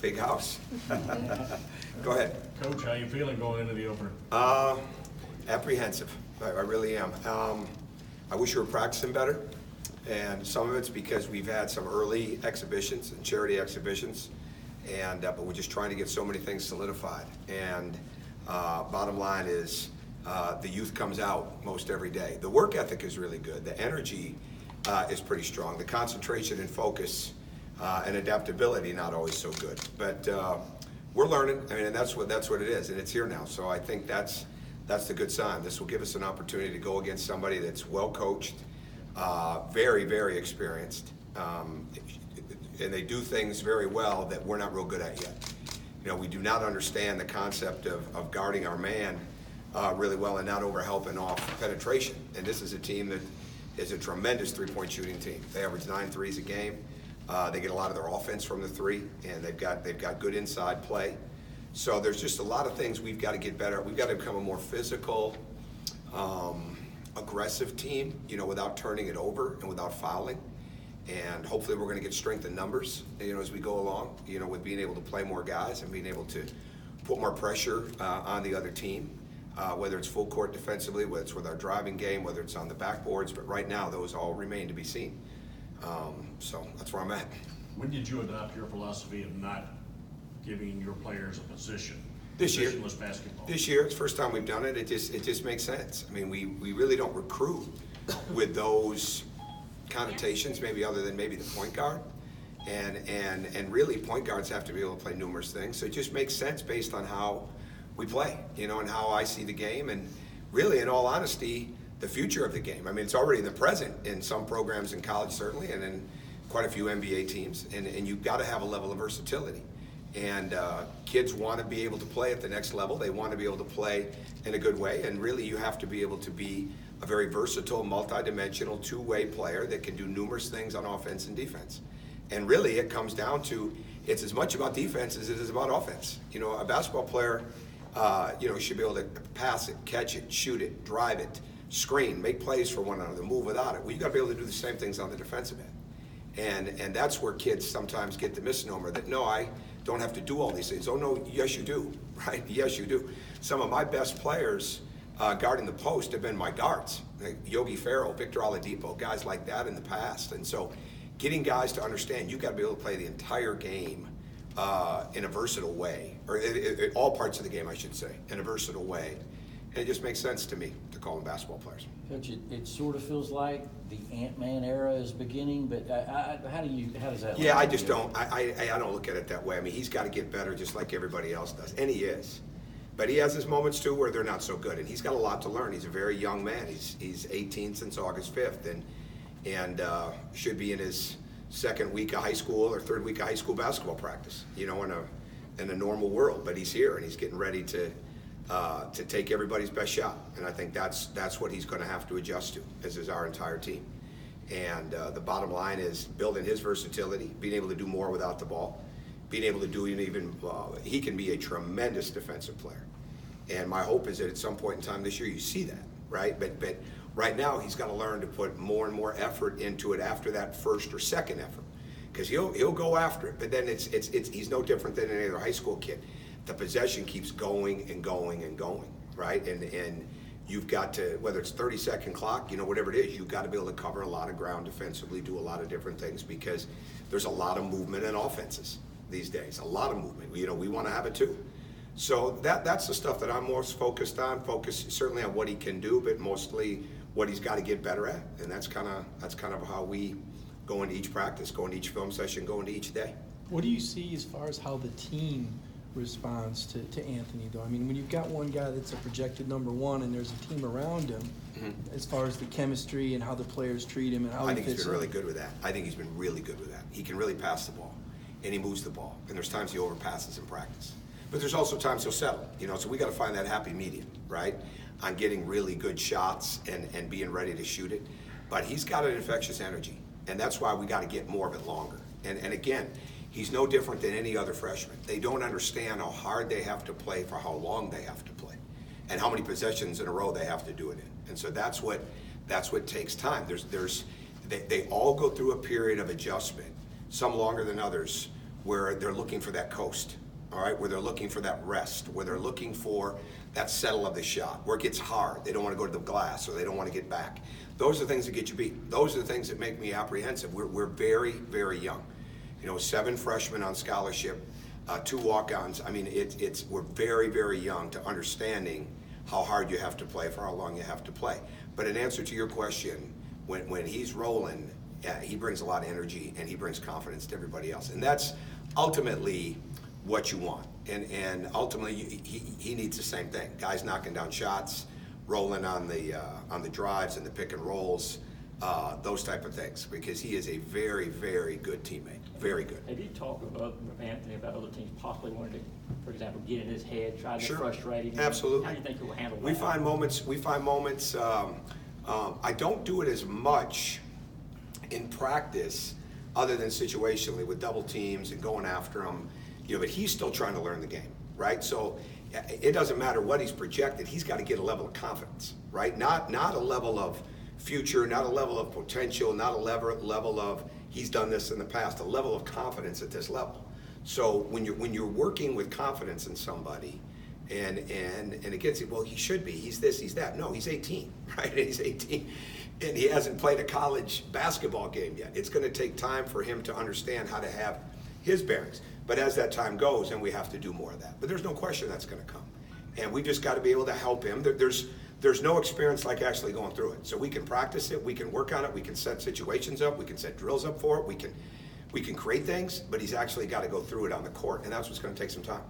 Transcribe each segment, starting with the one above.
Big house. Go ahead. Coach, how you feeling going into the opener? Apprehensive. I really am. I wish we were practicing better, and some of it's because we've had some early exhibitions and charity exhibitions, and but we're just trying to get so many things solidified. And bottom line is, the youth comes out most every day. The work ethic is really good. The energy is pretty strong. The concentration and focus and adaptability not always so good, but we're learning. I mean, and that's what it is, and it's here now. So I think that's the good sign. This will give us an opportunity to go against somebody that's well coached, very, very experienced, and they do things very well that we're not real good at yet. You know, we do not understand the concept of guarding our man really well and not over helping off penetration. And this is a team that is a tremendous three-point shooting team. They average 9 threes a game. They get a lot of their offense from the three, and they've got good inside play. So there's just a lot of things we've got to get better. We've got to become a more physical, aggressive team, you know, without turning it over and without fouling. And hopefully we're going to get strength in numbers, you know, as we go along, you know, with being able to play more guys and being able to put more pressure on the other team, whether it's full court defensively, whether it's with our driving game, whether it's on the backboards. But right now, those all remain to be seen. So that's where I'm at. When did you adopt your philosophy of not giving your players a position? This year. Positionless basketball. This year, it's the first time we've done it. It just makes sense. I mean, we really don't recruit with those connotations, maybe other than maybe the point guard. And really, point guards have to be able to play numerous things. So it just makes sense based on how we play, you know, and how I see the game. And really, in all honesty, the future of the game. I mean, it's already in the present in some programs in college, certainly, and in quite a few NBA teams. And you've got to have a level of versatility. And kids want to be able to play at the next level. They want to be able to play in a good way. And really, you have to be able to be a very versatile, multi-dimensional, two-way player that can do numerous things on offense and defense. And really, it comes down to, it's as much about defense as it is about offense. You know, a basketball player, you know, should be able to pass it, catch it, shoot it, drive it, screen, make plays for one another, move without it. Well, you got to be able to do the same things on the defensive end. And that's where kids sometimes get the misnomer that, no, I don't have to do all these things. Oh, no, yes, you do, right? Yes, you do. Some of my best players guarding the post have been my guards, like Yogi Ferrell, Victor Oladipo, guys like that in the past. And so getting guys to understand you've got to be able to play the entire game in a versatile way, or all parts of the game, I should say, in a versatile way. And it just makes sense to me to call them basketball players. Coach, it sort of feels like the Ant-Man era is beginning, but how does that? Yeah, I just don't. I don't look at it that way. I mean, he's got to get better just like everybody else does, and he is. But he has his moments too where they're not so good, and he's got a lot to learn. He's a very young man. He's 18 since August 5th, and should be in his second week of high school or third week of high school basketball practice. You know, in a normal world, but he's here and he's getting ready to take everybody's best shot, and I think that's what he's going to have to adjust to, as is our entire team. And the bottom line is building his versatility, being able to do more without the ball, being able to do even he can be a tremendous defensive player. And my hope is that at some point in time this year you see that, right? But right now he's got to learn to put more and more effort into it after that first or second effort, because he'll go after it. But then he's no different than any other high school kid. The possession keeps going and going and going, right? And you've got to, whether it's 30-second clock, you know, whatever it is, you've got to be able to cover a lot of ground defensively, do a lot of different things, because there's a lot of movement in offenses these days, a lot of movement. You know, we want to have it too. So that's the stuff that I'm most focused on, certainly on what he can do, but mostly what he's got to get better at. And that's kind of how we go into each practice, go into each film session, go into each day. What do you see as far as how the team responds to Anthony, though? I mean, when you've got one guy that's a projected number one and there's a team around him, as far as the chemistry and how the players treat him and how I think he's been really good with that. I think he's been really good with that. He can really pass the ball, and he moves the ball. And there's times he overpasses in practice. But there's also times he'll settle, you know, so we got to find that happy medium, right, on getting really good shots and being ready to shoot it. But he's got an infectious energy, and that's why we got to get more of it longer. And again, he's no different than any other freshman. They don't understand how hard they have to play for how long they have to play and how many possessions in a row they have to do it in. And so that's what takes time. They all go through a period of adjustment, some longer than others, where they're looking for that coast, all right, where they're looking for that rest, where they're looking for that settle of the shot, where it gets hard. They don't want to go to the glass or they don't want to get back. Those are the things that get you beat. Those are the things that make me apprehensive. We're very, very young. 7 freshmen on scholarship, 2 walk-ons. I mean, we're very, very young to understanding how hard you have to play for how long you have to play. But in answer to your question, when he's rolling, he brings a lot of energy and he brings confidence to everybody else. And that's ultimately what you want. And ultimately, he needs the same thing. Guys knocking down shots, rolling on the drives and the pick and rolls, those type of things, because he is a very, very good teammate. Very good. Have you talked with Anthony about other teams possibly wanting to, for example, get in his head, try to Sure. frustrate him? Absolutely. How do you think he will handle that? We find moments. I don't do it as much in practice, other than situationally with double teams and going after them. But he's still trying to learn the game, right? So it doesn't matter what he's projected. He's got to get a level of confidence, right? Not a level of future, not a level of potential, not a level of he's done this in the past. A level of confidence at this level. So when you're working with confidence in somebody, and again, say, well, he should be. He's this. He's that. No, he's 18, right? He's 18, and he hasn't played a college basketball game yet. It's going to take time for him to understand how to have his bearings. But as that time goes, then we have to do more of that. But there's no question that's going to come, and we just got to be able to help him. There's no experience like actually going through it. So we can practice it, we can work on it, we can set situations up, we can set drills up for it, we can create things, but he's actually got to go through it on the court, and that's what's going to take some time.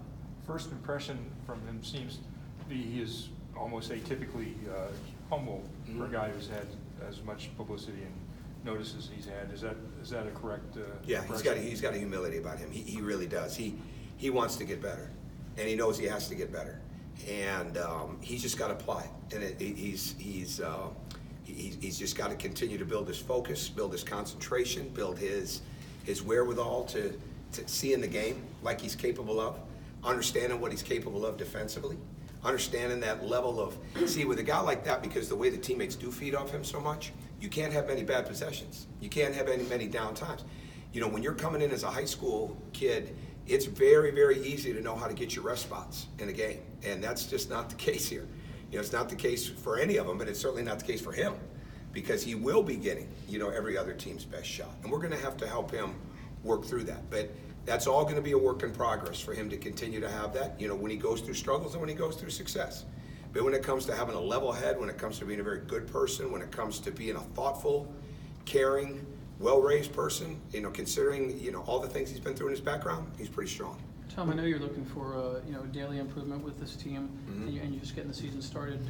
First impression from him seems to be he is almost atypically humble for a guy who's had as much publicity and notices he's had. Is that a correct Yeah, impression? he's got a humility about him. He really does. He wants to get better, and he knows he has to get better, and he's just got to apply it. And he's just got to continue to build his focus, build his concentration, build his wherewithal to see in the game like he's capable of, understanding what he's capable of defensively, understanding that level of, see, with a guy like that, because the way the teammates do feed off him so much, you can't have many bad possessions. You can't have many down times. When you're coming in as a high school kid, it's very, very easy to know how to get your rest spots in a game. And that's just not the case here. It's not the case for any of them, but it's certainly not the case for him, because he will be getting, every other team's best shot. And we're going to have to help him work through that. But that's all going to be a work in progress for him to continue to have that, when he goes through struggles and when he goes through success. But when it comes to having a level head, when it comes to being a very good person, when it comes to being a thoughtful, caring, well-raised person, considering, all the things he's been through in his background, he's pretty strong. Tom, I know you're looking for daily improvement with this team, and you're just getting the season started.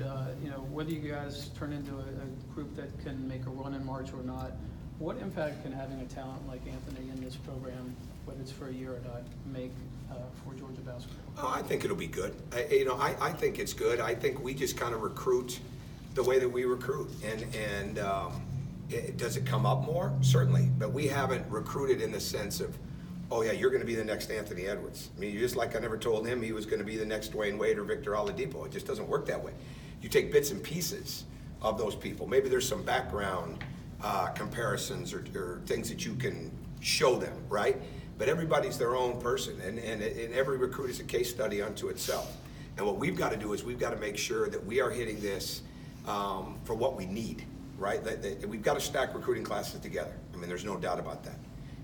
Whether you guys turn into a group that can make a run in March or not, what impact can having a talent like Anthony in this program, whether it's for a year or not, make for Georgia basketball? Oh, I think it'll be good. I think it's good. I think we just kind of recruit the way that we recruit, and does it come up more? Certainly, but we haven't recruited in the sense of, oh yeah, you're going to be the next Anthony Edwards. I mean, just like I never told him he was going to be the next Dwayne Wade or Victor Oladipo. It just doesn't work that way. You take bits and pieces of those people. Maybe there's some background comparisons or things that you can show them, right? But everybody's their own person, and every recruit is a case study unto itself. And what we've got to do is we've got to make sure that we are hitting this for what we need, right? That we've got to stack recruiting classes together. I mean, there's no doubt about that.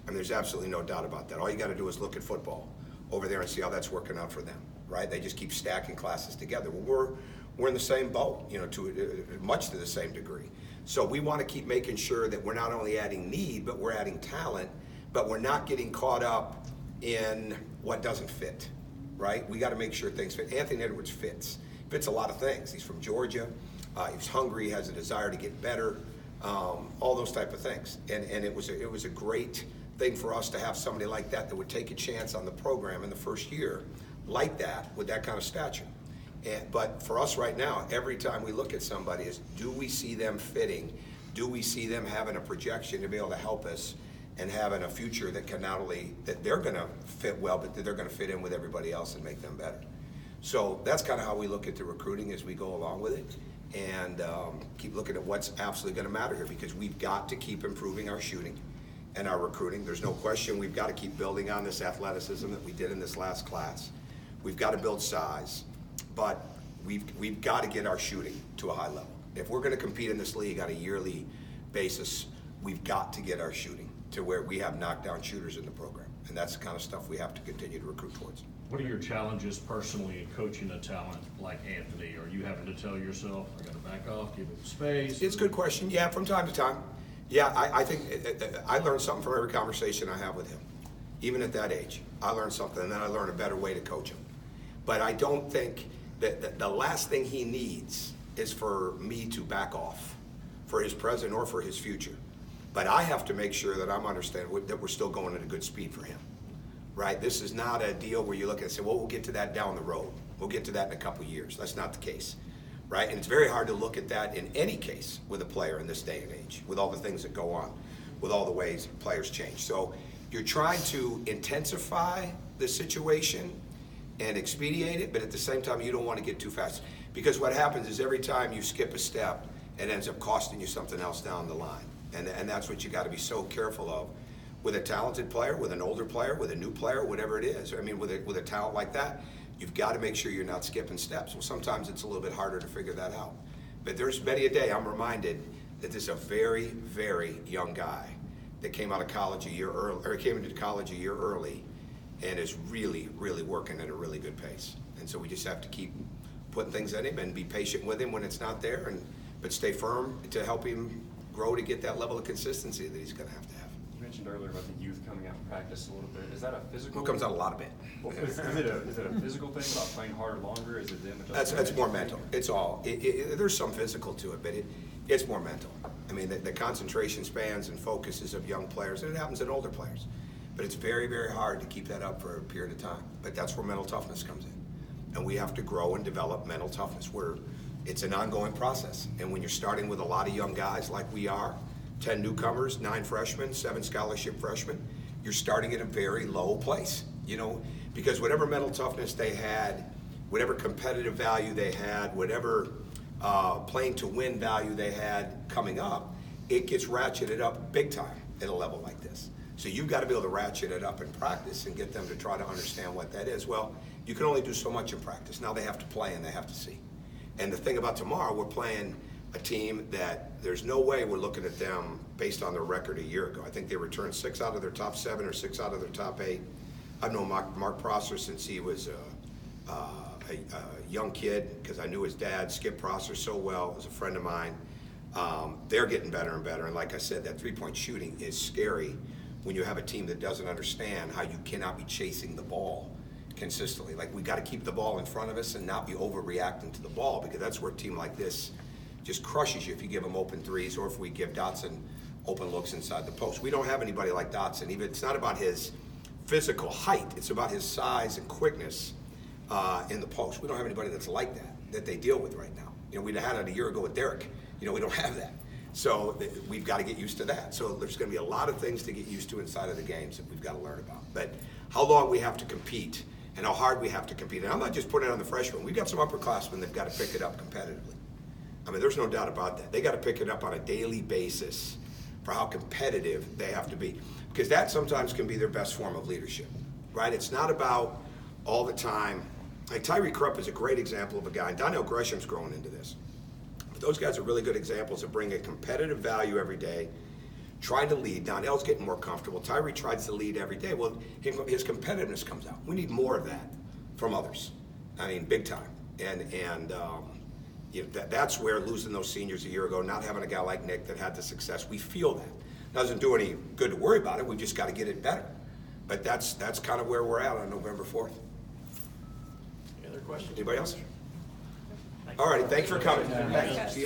I mean, there's absolutely no doubt about that. All you got to do is look at football over there and see how that's working out for them, right? They just keep stacking classes together. Well, we're in the same boat, to much to the same degree. So we want to keep making sure that we're not only adding need, but we're adding talent, but we're not getting caught up in what doesn't fit, right? We got to make sure things fit. Anthony Edwards fits a lot of things. He's from Georgia. He's hungry, has a desire to get better, all those type of things. And it was a great thing for us to have somebody like that would take a chance on the program in the first year like that, with that kind of stature. But for us right now, every time we look at somebody is, do we see them fitting? Do we see them having a projection to be able to help us and having a future that can not only, that they're going to fit well, but that they're going to fit in with everybody else and make them better. So that's kind of how we look at the recruiting as we go along with it, and keep looking at what's absolutely going to matter here, because we've got to keep improving our shooting. and our recruiting. There's no question we've got to keep building on this athleticism that we did in this last class. We've got to build size, but we've got to get our shooting to a high level. If we're going to compete in this league on a yearly basis, we've got to get our shooting to where we have knockdown shooters in the program. And that's the kind of stuff we have to continue to recruit towards. What are your challenges personally in coaching a talent like Anthony? Are you having to tell yourself, I gotta back off, give him space? It's a good question. Yeah, from time to time. Yeah, I think I learn something from every conversation I have with him. Even at that age, I learn something, and then I learn a better way to coach him. But I don't think that the last thing he needs is for me to back off for his present or for his future. But I have to make sure that I'm understanding that we're still going at a good speed for him, right? This is not a deal where you look and say, well, we'll get to that down the road. We'll get to that in a couple of years. That's not the case, right? And it's very hard to look at that in any case with a player in this day and age, with all the things that go on, with all the ways players change. So you're trying to intensify the situation and expedite it, but at the same time, you don't want to get too fast. Because what happens is every time you skip a step, it ends up costing you something else down the line. And that's what you got to be so careful of with a talented player, with an older player, with a new player, whatever it is. I mean, with a talent like that, you've got to make sure you're not skipping steps. Well, sometimes it's a little bit harder to figure that out. But there's many a day I'm reminded that this is a very, very young guy that came out of college a year early, or came into college a year early, and is really, really working at a really good pace. And so we just have to keep putting things in him and be patient with him when it's not there, but stay firm to help him grow to get that level of consistency that he's going to have. You mentioned earlier about the youth coming out and practice a little bit. Is that a physical? It comes out a lot of it. Well, is it a physical thing about playing harder longer? Is it them adjusting? That's more mental. It's all. There's some physical to it, but it's more mental. I mean, the concentration spans and focuses of young players, and it happens in older players. But it's very, very hard to keep that up for a period of time. But that's where mental toughness comes in. And we have to grow and develop mental toughness. It's an ongoing process. And when you're starting with a lot of young guys like we are, 10 newcomers, 9 freshmen, 7 scholarship freshmen, you're starting at a very low place, because whatever mental toughness they had, whatever competitive value they had, whatever playing to win value they had coming up, it gets ratcheted up big time at a level like this. So you've got to be able to ratchet it up in practice and get them to try to understand what that is. Well, you can only do so much in practice. Now they have to play and they have to see. And the thing about tomorrow, we're playing a team that there's no way we're looking at them based on their record a year ago. I think they returned 6 out of their top 7 or 6 out of their top 8. I've known Mark Prosser since he was a young kid, because I knew his dad, Skip Prosser, so well, as a friend of mine. They're getting better and better. And like I said, that three-point shooting is scary when you have a team that doesn't understand how you cannot be chasing the ball consistently. Like, we got to keep the ball in front of us and not be overreacting to the ball, because that's where a team like this just crushes you if you give them open threes, or if we give Dotson open looks inside the post. We don't have anybody like Dotson. Even it's not about his physical height, it's about his size and quickness in the post. We don't have anybody that's like that they deal with right now. We'd have had it a year ago with Derek. We don't have that. So we've got to get used to that. So there's going to be a lot of things to get used to inside of the games that we've got to learn about. But how long we have to compete and how hard we have to compete. And I'm not just putting it on the freshmen. We've got some upperclassmen that've got to pick it up competitively. I mean, there's no doubt about that. They got to pick it up on a daily basis for how competitive they have to be. Because that sometimes can be their best form of leadership, right? It's not about all the time. Like Tyree Krupp is a great example of a guy, and Donnell Gresham's growing into this. But those guys are really good examples of bringing a competitive value every day, trying to lead. Donnell's getting more comfortable. Tyree tries to lead every day. Well, his competitiveness comes out. We need more of that from others. I mean, big time. And that's where losing those seniors a year ago, not having a guy like Nick that had the success, we feel that. Doesn't do any good to worry about it. We've just got to get it better. But that's kind of where we're at on November 4th. Any other questions? Anybody else? All righty, thanks for coming. Thanks. See you later.